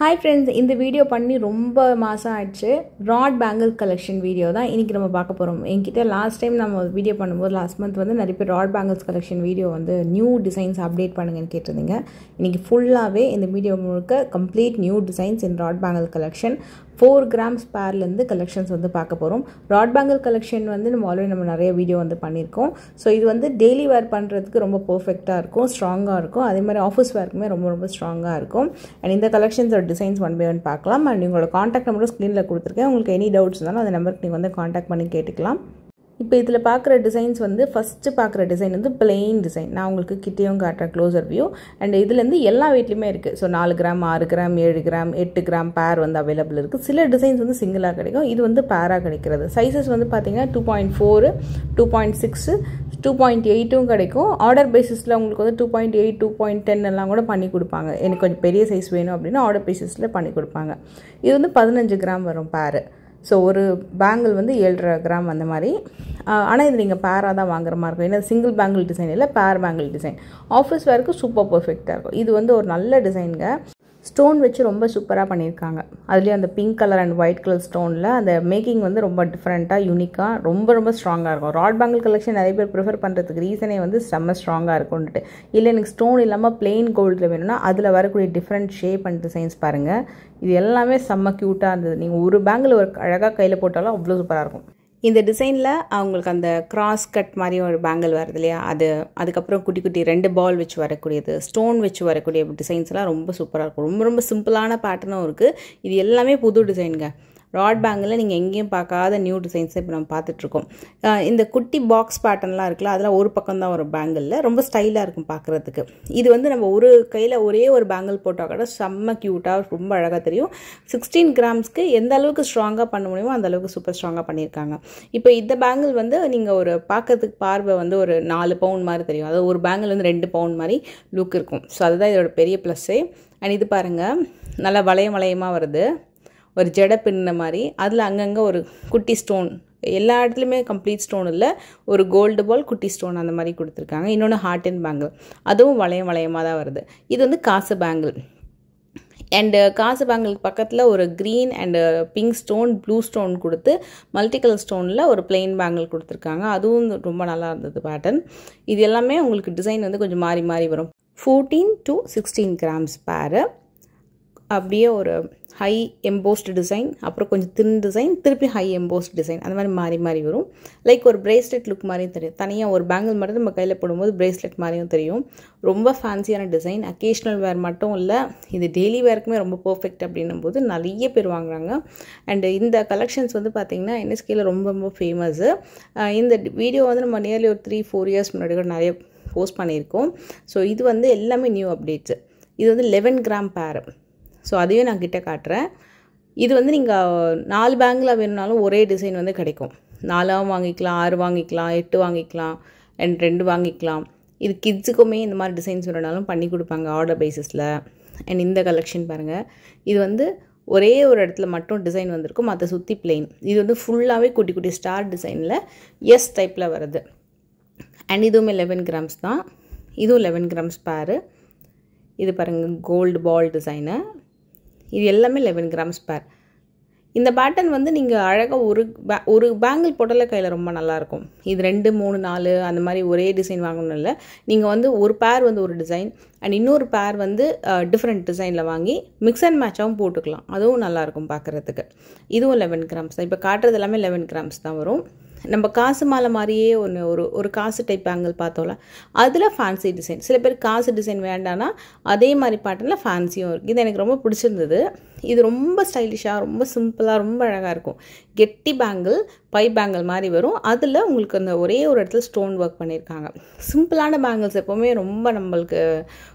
Hi friends, இந்த video பண்ணி ரொம்ப மாசம் ஆயிடுச்சு. ராட் பேங்கிள் கலெக்ஷன் வீடியோ தான் இன்னைக்கு நம்ம பார்க்க போறோம். என்கிட்ட லாஸ்ட் டைம் நம்ம வீடியோ பண்ணும்போது லாஸ்ட் மந்த் வந்து நிறைய பேர் ராட் பேங்கிள்ஸ் கலெக்ஷன் வீடியோ வந்து நியூ டிசைன்ஸ் அப்டேட் பண்ணுங்கன்னு கேட்டிருந்தீங்க. இன்னைக்கு ஃபுல்லாவே இந்த வீடியோ முழுக்க complete new designs in rod bangle collection 4 grams பேர்லேருந்து கலெக்ஷன்ஸ் வந்து பார்க்க போகிறோம். ராட் பேங்கிள் கலெக்ஷன் வந்து நம்ம ஆல்ரெடி நிறைய வீடியோ வந்து பண்ணியிருக்கோம். ஸோ இது வந்து டெய்லி வேர் பண்ணுறதுக்கு ரொம்ப பர்ஃபெக்டாக இருக்கும், ஸ்ட்ராங்காக இருக்கும். அதே மாதிரி ஆஃபீஸ் வேர்க்குமே ரொம்ப ஸ்ட்ராங்காக இருக்கும். அண்ட் இந்த கலெக்ஷன்ஸோட டிசைன்ஸ் ஒன் பை ஒன் பார்க்கலாம். அண்ட் உங்களோட காண்டாக்ட் நம்பரும் ஸ்க்ரீனில் கொடுத்துருக்கேன். உங்களுக்கு எனி டவுட்ஸ் இருந்தாலும் அந்த நம்பருக்கு நீங்கள் வந்து காண்டாக்ட் பண்ணி கேட்டுக்கலாம். இப்போ இதில் பார்க்குற டிசைன்ஸ் வந்து ஃபஸ்ட்டு பார்க்குற டிசைன் வந்து பிளெயின் டிசைன். நான் உங்களுக்கு கிட்டேயும் காட்டுறேன் க்ளோசர் வியூ. அண்ட் இதுலேருந்து எல்லா வெயிட்லையுமே இருக்குது. So 4 gram 6 gram 7 gram 8 gram பேர் வந்து அவைலபிள் இருக்குது. சில டிசைன்ஸ் வந்து சிங்கிளாக கிடைக்கும், இது வந்து பேராக கிடைக்கிறது. சைஸஸ் வந்து பார்த்தீங்கன்னா 2.4 2.6 2.8 கிடைக்கும். ஆர்டர் பேசிஸில் உங்களுக்கு வந்து 2.8 2.10 எல்லாம் கூட பண்ணி கொடுப்பாங்க. எனக்கு கொஞ்சம் பெரிய சைஸ் வேணும் அப்படின்னா ஆர்டர் பேசிஸில் பண்ணி கொடுப்பாங்க. இது வந்து 15 கிராம் வரும் பேரு. ஸோ ஒரு பேங்கிள் வந்து 7.5 கிராம் அந்த மாதிரி. ஆனால் இது நீங்கள் பேராக தான் வாங்குற மாதிரி இருக்கும். ஏன்னா சிங்கிள் பேங்கிள் டிசைன் இல்லை, பேர் பேங்கிள் டிசைன். ஆஃபீஸ் வேருக்கு சூப்பர் பர்ஃபெக்டாக இருக்கும். இது வந்து ஒரு நல்ல டிசைனுங்க. ஸ்டோன் வச்சு ரொம்ப சூப்பராக பண்ணியிருக்காங்க. அதுலேயும் அந்த pink colour and white colour ஸ்டோனில் அந்த மேக்கிங் வந்து ரொம்ப டிஃப்ரெண்ட்டாக யூனிக்காக ரொம்ப ஸ்ட்ராங்காக இருக்கும். ராட் பேங்கிள் கலெக்ஷன் நிறைய பேர் ப்ரிஃபர் பண்ணுறதுக்கு ரீசனே வந்து செம்ம ஸ்ட்ராங்காக இருக்கும்ன்ட்டு. இல்லை எனக்கு ஸ்டோன் இல்லாமல் பிளெயின் கோல்டில் வேணும்னா அதில் வரக்கூடிய டிஃப்ரெண்ட் ஷேப் அண்ட் டிசைன்ஸ் பாருங்கள். இது எல்லாமே செம்ம க்யூட்டாக இருந்தது. நீங்கள் ஒரு பேங்கிள் ஒரு அழகாக கையில் போட்டாலும் அவ்வளோ சூப்பராக இருக்கும். இந்த டிசைனில் அவங்களுக்கு அந்த கிராஸ் கட் மாதிரி ஒரு பேங்கிள் வருது இல்லையா, அதுக்கப்புறம் குட்டி குட்டி 2 பால் வச்சு வரக்கூடியது, ஸ்டோன் வச்சு வரக்கூடிய டிசைன்ஸ்லாம் ரொம்ப சூப்பராக இருக்கும். ரொம்ப சிம்பிளான பேட்டர்னும் இருக்குது. இது எல்லாமே புது டிசைனுங்க. ராட் பேங்கில் நீங்கள் எங்கேயும் பார்க்காத நியூ டிசைன்ஸை இப்போ நம்ம பார்த்துட்ருக்கோம். இந்த குட்டி பாக்ஸ் பேட்டர்ன்லாம் இருக்குல்ல, அதெல்லாம் ஒரு பக்கம் தான் ஒரு பேங்கிளில் ரொம்ப ஸ்டைலாக இருக்கும் பார்க்குறதுக்கு. இது வந்து நம்ம ஒரு கையில் ஒரே ஒரு பேங்கிள் போட்டால் கூட செம்ம க்யூட்டாக ரொம்ப அழகாக தெரியும். 16 கிராம்ஸ்க்கு எந்த அளவுக்கு ஸ்ட்ராங்காக பண்ண முடியுமோ அந்த அளவுக்கு சூப்பர் ஸ்ட்ராங்காக பண்ணியிருக்காங்க. இப்போ இந்த பேங்கிள் வந்து நீங்கள் ஒரு பார்க்கறதுக்கு பார்வை வந்து ஒரு 4 பவுண்ட் மாதிரி தெரியும். அதாவது ஒரு பேங்கிள் வந்து 2 பவுண்ட் மாதிரி லுக் இருக்கும். ஸோ அதுதான் இதோட பெரிய ப்ளஸ்ஸே. அண்ட் இது பாருங்கள், நல்லா வளையமாக வருது, ஒரு ஜடை பின்ன மாதிரி. அதில் அங்கங்கே ஒரு குட்டி ஸ்டோன், எல்லா இடத்துலையுமே கம்ப்ளீட் ஸ்டோன் இல்லை, ஒரு கோல்டு பால் குட்டி ஸ்டோன் அந்த மாதிரி கொடுத்துருக்காங்க. இன்னொன்று ஹார்ட் அண்ட் பேங்கிள், அதுவும் வளையமாக தான் வருது. இது வந்து காசு பேங்கிள். அண்டு காசு பேங்கிளுக்கு பக்கத்தில் ஒரு green and pink stone blue stone கொடுத்து மல்டி கலர் ஸ்டோனில் ஒரு பிளெயின் பேங்கிள் கொடுத்துருக்காங்க. அதுவும் ரொம்ப நல்லா இருந்தது பேட்டர்ன். இது எல்லாமே உங்களுக்கு டிசைன் வந்து கொஞ்சம் மாறி வரும். 14 to 16 கிராம்ஸ் பேரு. அப்படியே ஒரு ஹை எம்போஸ்டு டிசைன், அப்புறம் கொஞ்சம் தின் டிசைன், திருப்பி ஹை எம்போஸ்ட் டிசைன், அந்த மாதிரி மாறி வரும். லைக் ஒரு பிரேஸ்லெட் லுக் மாதிரியும் தெரியும். தனியாக ஒரு பேங்கிள் மட்டும் நம்ம கையில் போடும்போது பிரேஸ்லெட் மாதிரியும் தெரியும். ரொம்ப ஃபேன்சியான டிசைன். அக்கேஷ்னல் வேர் மட்டும் இல்லை, இது டெய்லி வேருக்குமே ரொம்ப பர்ஃபெக்ட் அப்படின்னும் போது நிறைய பேர் வாங்குறாங்க. அண்டு இந்த கலெக்ஷன்ஸ் வந்து பார்த்திங்கன்னா என்எஸ்கேயில் ரொம்ப ஃபேமஸ்ஸு. இந்த வீடியோ வந்து நம்ம நியர்லி ஒரு 3-4 இயர்ஸ் முன்னாடி கூட நிறைய போஸ்ட் பண்ணியிருக்கோம். ஸோ இது வந்து எல்லாமே நியூ அப்டேட்ஸு. இது வந்து 11 கிராம் பேரு. ஸோ அதையும் நான் கிட்ட காட்டுறேன். இது வந்து நீங்கள் 4 பேங்கிளாக வேணுனாலும் ஒரே டிசைன் வந்து கிடைக்கும். 4 வாங்கிக்கலாம், 6 வாங்கிக்கலாம், 8 வாங்கிக்கலாம், அண்ட் 2 வாங்கிக்கலாம். இது கிட்ஸுக்குமே இந்த மாதிரி டிசைன்ஸ் வேணுனாலும் பண்ணி கொடுப்பாங்க ஆர்டர் பேசிஸில். அண்ட் இந்த கலெக்ஷன் பாருங்கள், இது வந்து ஒரே ஒரு இடத்துல மட்டும் டிசைன் வந்திருக்கும், மற்ற சுற்றி பிளெயின். இது வந்து ஃபுல்லாகவே குட்டி குட்டி ஸ்டார் டிசைனில் எஸ் டைப்பில் வருது. அண்ட் இதுவுமே 11 கிராம்ஸ் தான். இதுவும் 11 கிராம்ஸ் பேரு. இது பாருங்கள், கோல்டு பால் டிசைனு. இது எல்லாமே 11 கிராம்ஸ் பேர். இந்த பேட்டர்ன் வந்து நீங்கள் அழகாக ஒரு பேங்கிள் போட்டாலே கையில் ரொம்ப நல்லாயிருக்கும். இது 2 3 4 அந்த மாதிரி ஒரே டிசைன் வாங்கணும் இல்லை. நீங்கள் வந்து ஒரு பேர் வந்து ஒரு டிசைன் அண்ட் இன்னொரு பேர் வந்து டிஃப்ரெண்ட் டிசைனில் வாங்கி மிக்ஸ் அண்ட் மேட்சாகவும் போட்டுக்கலாம். அதுவும் நல்லாயிருக்கும் பார்க்குறதுக்கு. இதுவும் 11 கிராம்ஸ் தான். இப்போ காட்டுறது எல்லாமே 11 கிராம்ஸ் தான் வரும். நம்ம காசு மாலை மாதிரியே ஒரு காசு டைப் பேங்கிள் பார்த்தோம்ல, அதில் ஃபேன்சி டிசைன். சில பேர் காசு டிசைன் வேண்டான்னா அதே மாதிரி பேட்டர்னில் ஃபேன்சியும் இருக்குது. இது எனக்கு ரொம்ப பிடிச்சிருந்தது. இது ரொம்ப ஸ்டைலிஷாக ரொம்ப சிம்பிளாக ரொம்ப அழகாக இருக்கும். கெட்டி பேங்கிள் பை பேங்கிள் மாதிரி வரும். அதில் உங்களுக்கு அந்த ஒரே ஒரு இடத்துல ஸ்டோன் ஒர்க் பண்ணியிருக்காங்க. சிம்பிளான பேங்கிள்ஸ் எப்போவுமே நம்மளுக்கு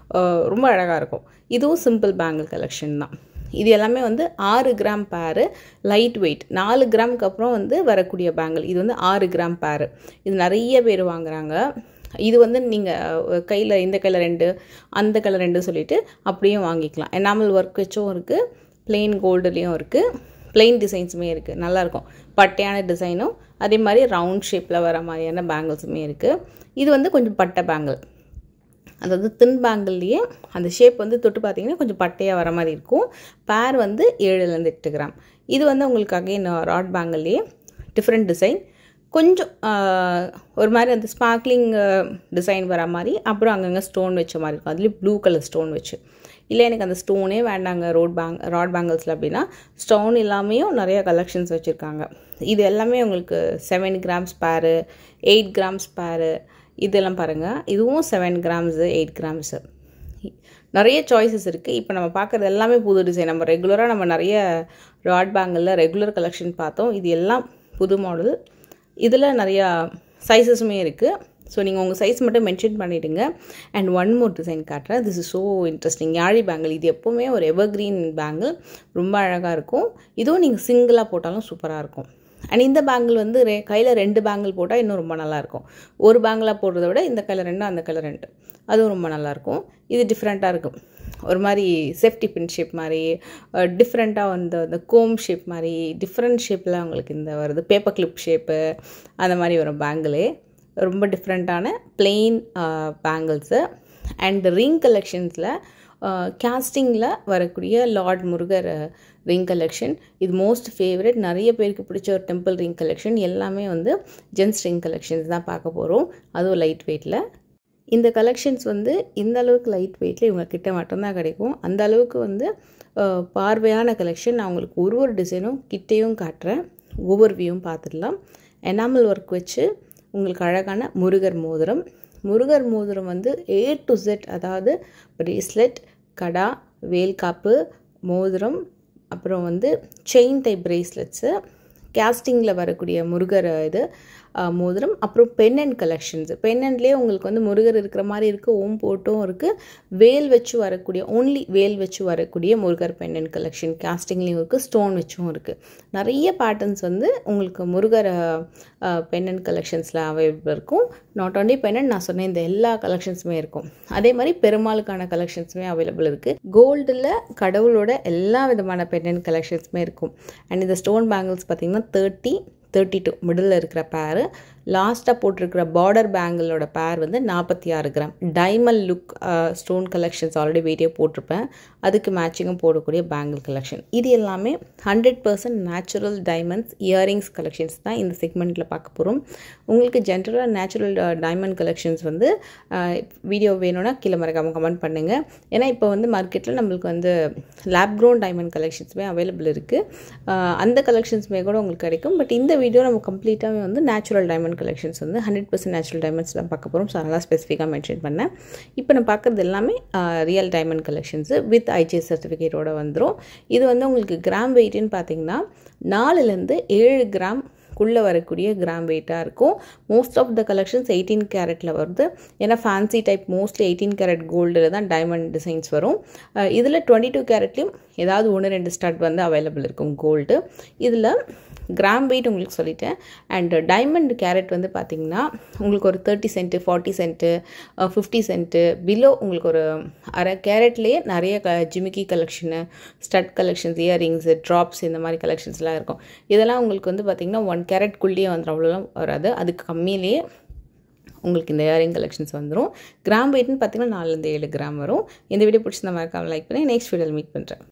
ரொம்ப அழகாக இருக்கும். இதுவும் சிம்பிள் பேங்கிள் கலெக்ஷன் தான். இது எல்லாமே வந்து 6 கிராம் பேரு, லைட் வெயிட். 4 கிராமுக்கு அப்புறம் வந்து வரக்கூடிய பேங்கிள். இது வந்து 6 கிராம் பேரு. இது நிறைய பேர் வாங்குறாங்க. இது வந்து நீங்கள் கையில் இந்த கையில் 2 அந்த கையில் 2 சொல்லிவிட்டு அப்படியும் வாங்கிக்கலாம். எனாமல் ஒர்க் வச்சும் இருக்குது, பிளெயின் கோல்டுலேயும் இருக்குது, பிளெயின் டிசைன்ஸுமே இருக்குது. நல்லாயிருக்கும். பட்டையான டிசைனும் அதே மாதிரி ரவுண்ட் ஷேப்பில் வர மாதிரியான பேங்கிள்ஸுமே இருக்குது. இது வந்து கொஞ்சம் பட்டை பேங்கிள். அதாவது தின் பேங்கிள்லேயே அந்த ஷேப் வந்து தொட்டு பார்த்தீங்கன்னா கொஞ்சம் பட்டையாக வர மாதிரி இருக்கும். பேர் வந்து 7லேருந்து 8 கிராம். இது வந்து உங்களுக்கு அகைன் ராட் பேங்கிள்லேயே டிஃப்ரெண்ட் டிசைன், கொஞ்சம் ஒரு மாதிரி அந்த ஸ்பார்க்லிங் டிசைன் வர மாதிரி, அப்புறம் அங்கங்கே ஸ்டோன் வச்ச மாதிரி இருக்கும். அதுலேயும் ப்ளூ கலர் ஸ்டோன் வச்சு. இல்லை எனக்கு அந்த ஸ்டோனே வேண்டாங்க ராட் பேங்கிள்ஸில் அப்படின்னா ஸ்டோன் இல்லாமையும் நிறைய கலெக்ஷன்ஸ் வச்சுருக்காங்க. இது எல்லாமே உங்களுக்கு 7 கிராம்ஸ் பேரு, 8 கிராம்ஸ் பேரு, இதெல்லாம் பாருங்கள். இதுவும் 7 கிராம்ஸு, 8 கிராம்ஸு, நிறைய சாய்ஸஸ் இருக்குது. இப்போ நம்ம பார்க்குறது எல்லாமே புது டிசைன். நம்ம ரெகுலராக நம்ம நிறைய ராட் பேங்கிளில் ரெகுலர் கலெக்ஷன் பார்த்தோம். இது எல்லாம் புது மாடல். இதில் நிறையா சைஸஸுமே இருக்குது. ஸோ நீங்கள் உங்கள் சைஸ் மட்டும் மென்ஷன் பண்ணிவிடுங்க. அண்ட் ஒன் மோர் டிசைன் காட்டுறேன். This is so interesting. யாழி பேங்கிள். இது எப்போவுமே ஒரு எவர்க்ரீன் பேங்கிள், ரொம்ப அழகாக இருக்கும். இதுவும் நீங்கள் சிங்கிளாக போட்டாலும் சூப்பராக இருக்கும். அண்ட் இந்த பேங்கிள் வந்து கையில் 2 பேங்கிள் போட்டால் இன்னும் ரொம்ப நல்லாயிருக்கும். ஒரு பேங்கிளாக போடுறத விட இந்த கையில் 2, அந்த கையில் 2, அதுவும் ரொம்ப நல்லாயிருக்கும். இது டிஃப்ரெண்ட்டாக இருக்கும். ஒரு மாதிரி சேஃப்டி பின் ஷேப் மாதிரி, டிஃப்ரெண்ட்டாக வந்து அந்த கோம் ஷேப் மாதிரி, டிஃப்ரெண்ட் ஷேப்பில் உங்களுக்கு இந்த வருது. பேப்பர் கிளிப் ஷேப்பு அந்த மாதிரி வரும் பேங்கிளே. ரொம்ப டிஃப்ரெண்ட்டான பிளெயின் பேங்கிள்ஸு. அண்ட் ரிங் கலெக்ஷன்ஸில் கேஸ்டிங்கில் வரக்கூடிய லார்ட் முருகர் ரிங் கலெக்ஷன். இது மோஸ்ட் ஃபேவரட். நிறைய பேருக்கு பிடிச்ச ஒரு டெம்பிள் ரிங் கலெக்ஷன். எல்லாமே வந்து ஜென்ஸ் ரிங் கலெக்ஷன்ஸ் தான் பார்க்க போகிறோம். அதுவும் லைட் வெயிட்டில். இந்த கலெக்ஷன்ஸ் வந்து இந்த அளவுக்கு லைட் வெயிட்டில் இவங்கக்கிட்ட மட்டும்தான் கிடைக்கும். அந்த அளவுக்கு வந்து பார்வையான கலெக்ஷன். நான் உங்களுக்கு ஒரு டிசைனும் கிட்டேயும் காட்டுறேன். ஒவ்வொரு வியூவும் பார்த்துடலாம். எனாமல் ஒர்க் வச்சு உங்களுக்கு அழகான முருகர் மோதிரம். முருகர் மோதிரம் வந்து A to Z, அதாவது பிரேஸ்லெட், கடா, வேல்காப்பு, மோதிரம், அப்புறம் வந்து செயின் டைப் பிரேஸ்லெட்ஸு, கேஸ்டிங்கில் வரக்கூடிய முருகர் இது மோதிரம், அப்புறம் பென்னண்ட் கலெக்ஷன்ஸ். பென்னண்ட்லேயே உங்களுக்கு வந்து முருகர் இருக்கிற மாதிரி இருக்குது, ஓம் போட்டும் இருக்குது, வேல் வச்சு வரக்கூடிய ஓன்லி வேல் வச்சு வரக்கூடிய முருகர் பென்னண்ட் கலெக்ஷன் கேஸ்டிங்லேயும் இருக்குது, ஸ்டோன் வச்சும் இருக்குது. நிறைய பேட்டர்ன்ஸ் வந்து உங்களுக்கு முருகர் பென்னண்ட் கலெக்ஷன்ஸில் அவைலபிள் இருக்கும். நாட் ஓன்லி பென்னண்ட், நான் சொன்ன இந்த எல்லா கலெக்ஷன்ஸுமே இருக்கும். அதே மாதிரி பெருமாளுக்கான கலெக்ஷன்ஸுமே அவைலபிள் இருக்குது. கோல்டில் கடவுளோட எல்லா விதமான பென்னண்ட் கலெக்ஷன்ஸுமே இருக்கும். அண்ட் இந்த ஸ்டோன் பேங்கிள்ஸ் பார்த்திங்கன்னா 30, 32 மிடில் இருக்கிற பேரு. லாஸ்ட்டாக போட்டிருக்கிற பார்டர் பேங்கிளோட பேர் வந்து 46 gram. Diamond look stone collections already video போட்டிருப்பேன். அதுக்கு மேட்சிங்கும் போடக்கூடிய பேங்கிள் கலெக்ஷன். இது எல்லாமே 100% நேச்சுரல் டைமண்ட்ஸ் இயரிங்ஸ் கலெக்ஷன்ஸ் தான் இந்த செக்மெண்ட்டில் பார்க்க போகிறோம். உங்களுக்கு ஜென்ரலாக நேச்சுரல் டைமண்ட் கலெக்ஷன்ஸ் வந்து வீடியோ வேணும்னா கீழே மறக்காமல் கமெண்ட் பண்ணுங்கள். ஏன்னா இப்போ வந்து மார்க்கெட்டில் நம்மளுக்கு வந்து லேப் க்ரோன் டைமண்ட் கலெக்ஷன்ஸுமே அவைலபிள் இருக்குது. அந்த கலெக்ஷன்ஸுமே கூட உங்களுக்கு கிடைக்கும். பட் இந்த வீடியோ நம்ம கம்ப்ளீட்டாகவே வந்து நேச்சுரல் டைமண்ட் கலெக்ஷன்ஸ் வந்து 100% நேச்சுரல் டைமண்ட்ஸ் தான் பார்க்க போகிறோம். ஸோ அதெல்லாம் ஸ்பெசிஃபிக்காக மென்ஷன் பண்ணேன். இப்போ நான் பார்க்குறது எல்லாமே real diamond collections with IGS சர்டிஃபிகேட்டோட வந்துடும். இது வந்து உங்களுக்கு கிராம் வெயிட்னு பார்த்தீங்கன்னா 4லேருந்து 7 கிராம்குள்ளே வரக்கூடிய கிராம் வெயிட்டாக இருக்கும். மோஸ்ட் ஆஃப் த கலெக்ஷன்ஸ் 18 கேரட்டில் வருது. ஏன்னா ஃபேன்சி டைப் மோஸ்ட்லி 18 கேரட் கோல்டில் தான் டைமண்ட் டிசைன்ஸ் வரும். இதில் 22 கேரட்லேயும் ஏதாவது 1-2 ஸ்டட் வந்து அவைலபிள் இருக்கும் கோல்டு. இதில் கிராம் வெயிட் உங்களுக்கு சொல்லிட்டேன். அண்ட் டைமண்ட் கேரட் வந்து பார்த்திங்கன்னா உங்களுக்கு ஒரு 30 சென்ட்டு, 40 சென்ட்டு, 50 சென்ட்டு பிலோ உங்களுக்கு ஒரு அரை கேரட்லேயே நிறைய ஜிமிக்கி collection, stud collections, earrings, drops, இந்த மாதிரி கலெக்ஷன்ஸ்லாம் இருக்கும். இதெல்லாம் உங்களுக்கு வந்து பார்த்திங்கன்னா 1 கேரட்குள்ளேயே வந்துடும். அவ்வளோலாம் வராது. அதுக்கு கம்மியிலேயே உங்களுக்கு இந்த இயரிங் கலெக்ஷன்ஸ் வந்துடும். கிராம் வெயிட்னு பார்த்திங்கன்னா 4லேருந்து 7 கிராம் வரும். இந்த வீடியோ பிடிச்சிருந்தா மறக்காம லைக் பண்ணி நெக்ஸ்ட் வீடியோவில் மீட் பண்ணுறேன்.